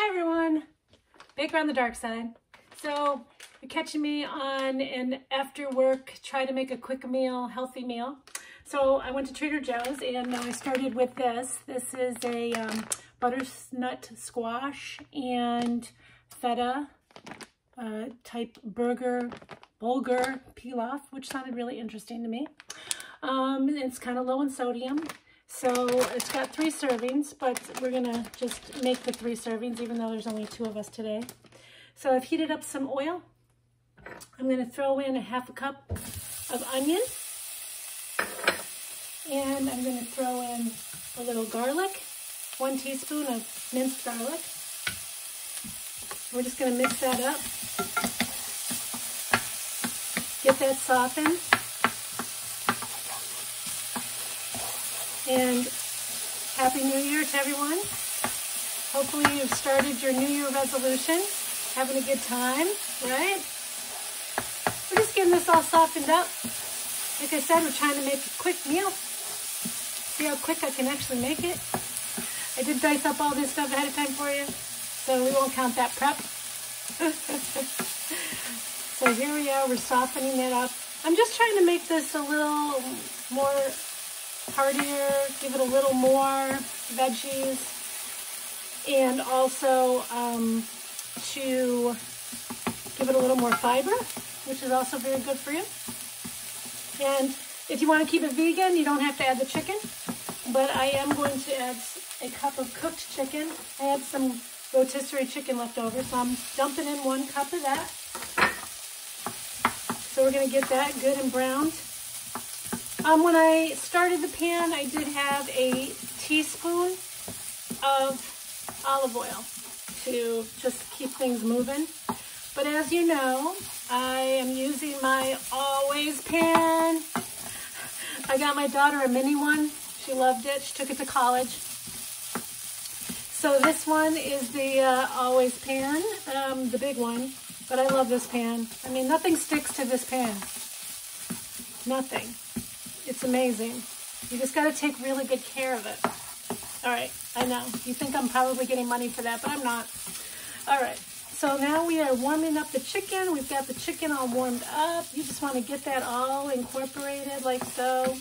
Hi everyone, Baker on the dark side. So you're catching me on an after work, try to make a quick meal, healthy meal. So I went to Trader Joe's and I started with this. This is a butternut squash and feta type Bulgar pilaf, which sounded really interesting to me. It's kind of low in sodium. So it's got 3 servings, but we're gonna just make the 3 servings even though there's only 2 of us today. So I've heated up some oil. I'm gonna throw in a ½ cup of onion. And I'm gonna throw in a little garlic, 1 teaspoon of minced garlic. We're just gonna mix that up. Get that softened. And Happy New Year to everyone. Hopefully you've started your New Year resolution, having a good time, right? We're just getting this all softened up. Like I said, we're trying to make a quick meal. See how quick I can actually make it. I did dice up all this stuff ahead of time for you, so we won't count that prep. So here we are, we're softening it up. I'm just trying to make this a little more heartier, give it a little more veggies, and also to give it a little more fiber, which is also very good for you. And if you want to keep it vegan, you don't have to add the chicken, but I am going to add a cup of cooked chicken. I had some rotisserie chicken left over, so I'm dumping in 1 cup of that. So we're going to get that good and browned. When I started the pan, I did have a teaspoon of olive oil to just keep things moving. But as you know, I am using my always pan. I got my daughter a mini one. She loved it. She took it to college. So this one is the always pan, the big one. But I love this pan. I mean, nothing sticks to this pan. Nothing. It's amazing. You just got to take really good care of it. All right, I know. You think I'm probably getting money for that, but I'm not. All right, so now we are warming up the chicken. We've got the chicken all warmed up. You just want to get that all incorporated like so.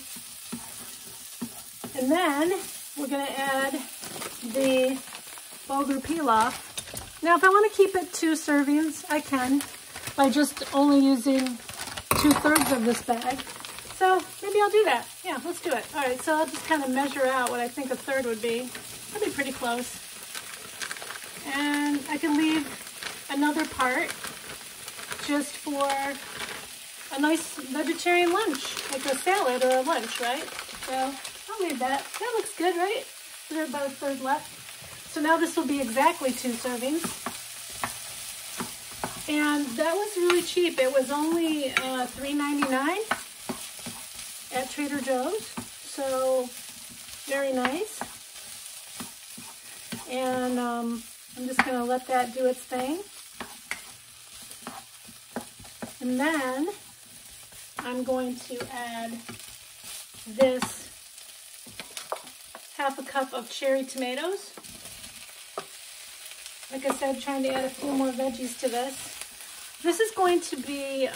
And then we're going to add the Bulgar pilaf. Now, if I want to keep it 2 servings, I can by just only using 2/3 of this bag. So maybe I'll do that. Yeah, let's do it. All right, so I'll just kind of measure out what I think 1/3 would be. That'll be pretty close. And I can leave another part just for a nice vegetarian lunch, like a salad or a lunch, right? So I'll leave that. That looks good, right? There's about 1/3 left. So now this will be exactly 2 servings. And that was really cheap. It was only $3.99. at Trader Joe's, so very nice. And I'm just going to let that do its thing. And then I'm going to add this ½ cup of cherry tomatoes. Like I said, trying to add a few more veggies to this. This is going to be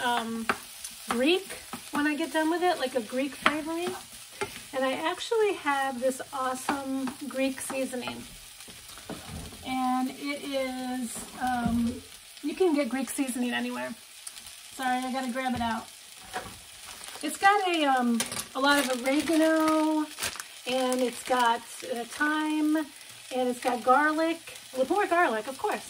Greek when I get done with it, like a Greek flavoring. And I actually have this awesome Greek seasoning. And it is, you can get Greek seasoning anywhere. Sorry, I gotta grab it out. It's got a lot of oregano, and it's got thyme, and it's got garlic, with more garlic, of course.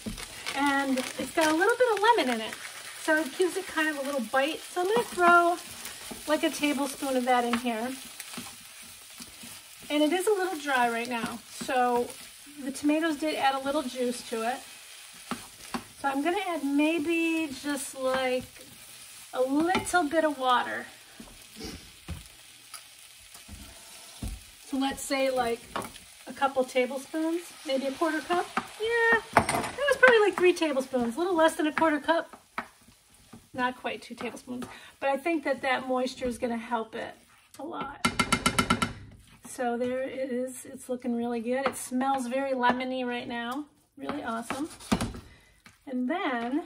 And it's got a little bit of lemon in it. So it gives it kind of a little bite. So I'm going to throw like a tablespoon of that in here. And it is a little dry right now. So the tomatoes did add a little juice to it. So I'm going to add maybe just like a little bit of water. So let's say like a couple tablespoons, maybe a 1/4 cup. Yeah, that was probably like 3 tablespoons, a little less than a 1/4 cup. Not quite 2 tablespoons, but I think that moisture is going to help it a lot. So there it is. It's looking really good. It smells very lemony right now. Really awesome. And then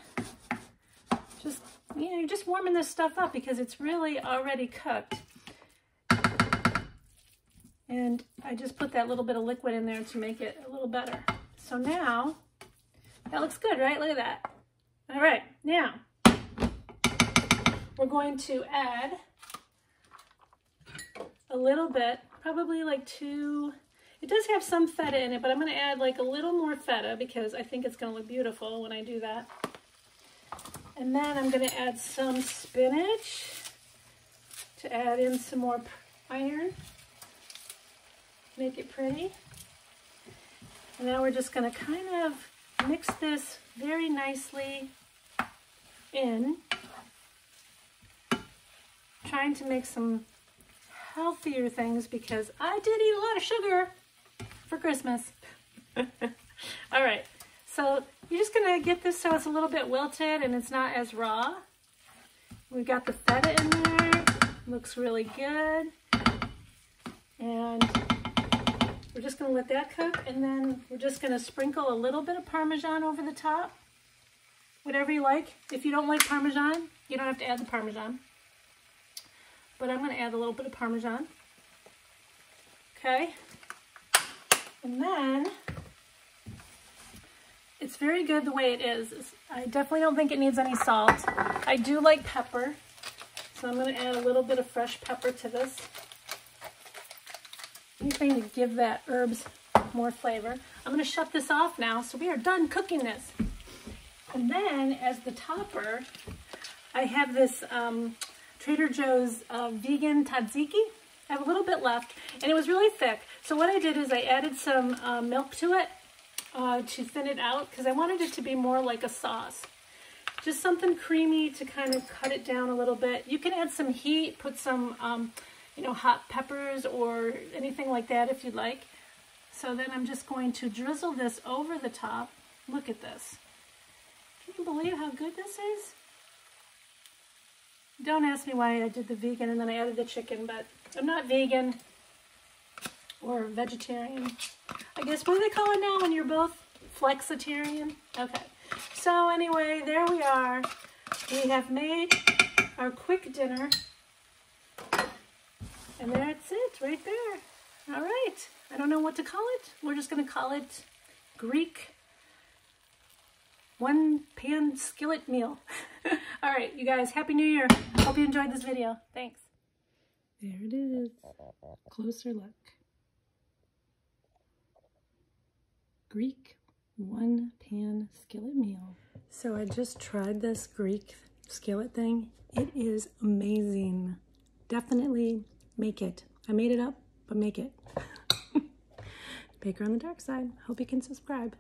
just, you're just warming this stuff up because it's really already cooked. And I just put that little bit of liquid in there to make it a little better. So now, that looks good, right? Look at that. All right, now we're going to add a little bit, probably like 2, it does have some feta in it, but I'm gonna add like a little more feta because I think it's gonna look beautiful when I do that. And then I'm gonna add some spinach to add in some more iron, make it pretty. And now we're just gonna kind of mix this very nicely in, trying to make some healthier things because I did eat a lot of sugar for Christmas. All right, so you're just gonna get this so it's a little bit wilted and it's not as raw. We've got the feta in there, looks really good. And we're just gonna let that cook, and then we're just gonna sprinkle a little bit of Parmesan over the top. Whatever you like. If you don't like Parmesan, you don't have to add the Parmesan. But I'm gonna add a little bit of Parmesan. Okay. And then, it's very good the way it is. I definitely don't think it needs any salt. I do like pepper, so I'm gonna add a little bit of fresh pepper to this. Anything to give that herbs more flavor. I'm gonna shut this off now, so we are done cooking this. And then, as the topper, I have this Trader Joe's vegan Tzatziki. I have a little bit left, and it was really thick. So what I did is I added some milk to it to thin it out, because I wanted it to be more like a sauce. Just something creamy to kind of cut it down a little bit. You can add some heat, put some hot peppers or anything like that if you'd like. So then I'm just going to drizzle this over the top. Look at this. Can you believe how good this is? Don't ask me why I did the vegan and then I added the chicken, but I'm not vegan or vegetarian. I guess, what do they call it now when you're both flexitarian? Okay. So anyway, there we are. We have made our quick dinner. And that's it, right there. All right, I don't know what to call it. We're just gonna call it Greek one-pan skillet meal. All right, you guys, Happy New Year. Hope you enjoyed this video. Thanks. There it is, closer look. Greek one-pan skillet meal. So I just tried this Greek skillet thing. It is amazing. Definitely make it. I made it up, but make it. Baker on the dark side. Hope you can subscribe.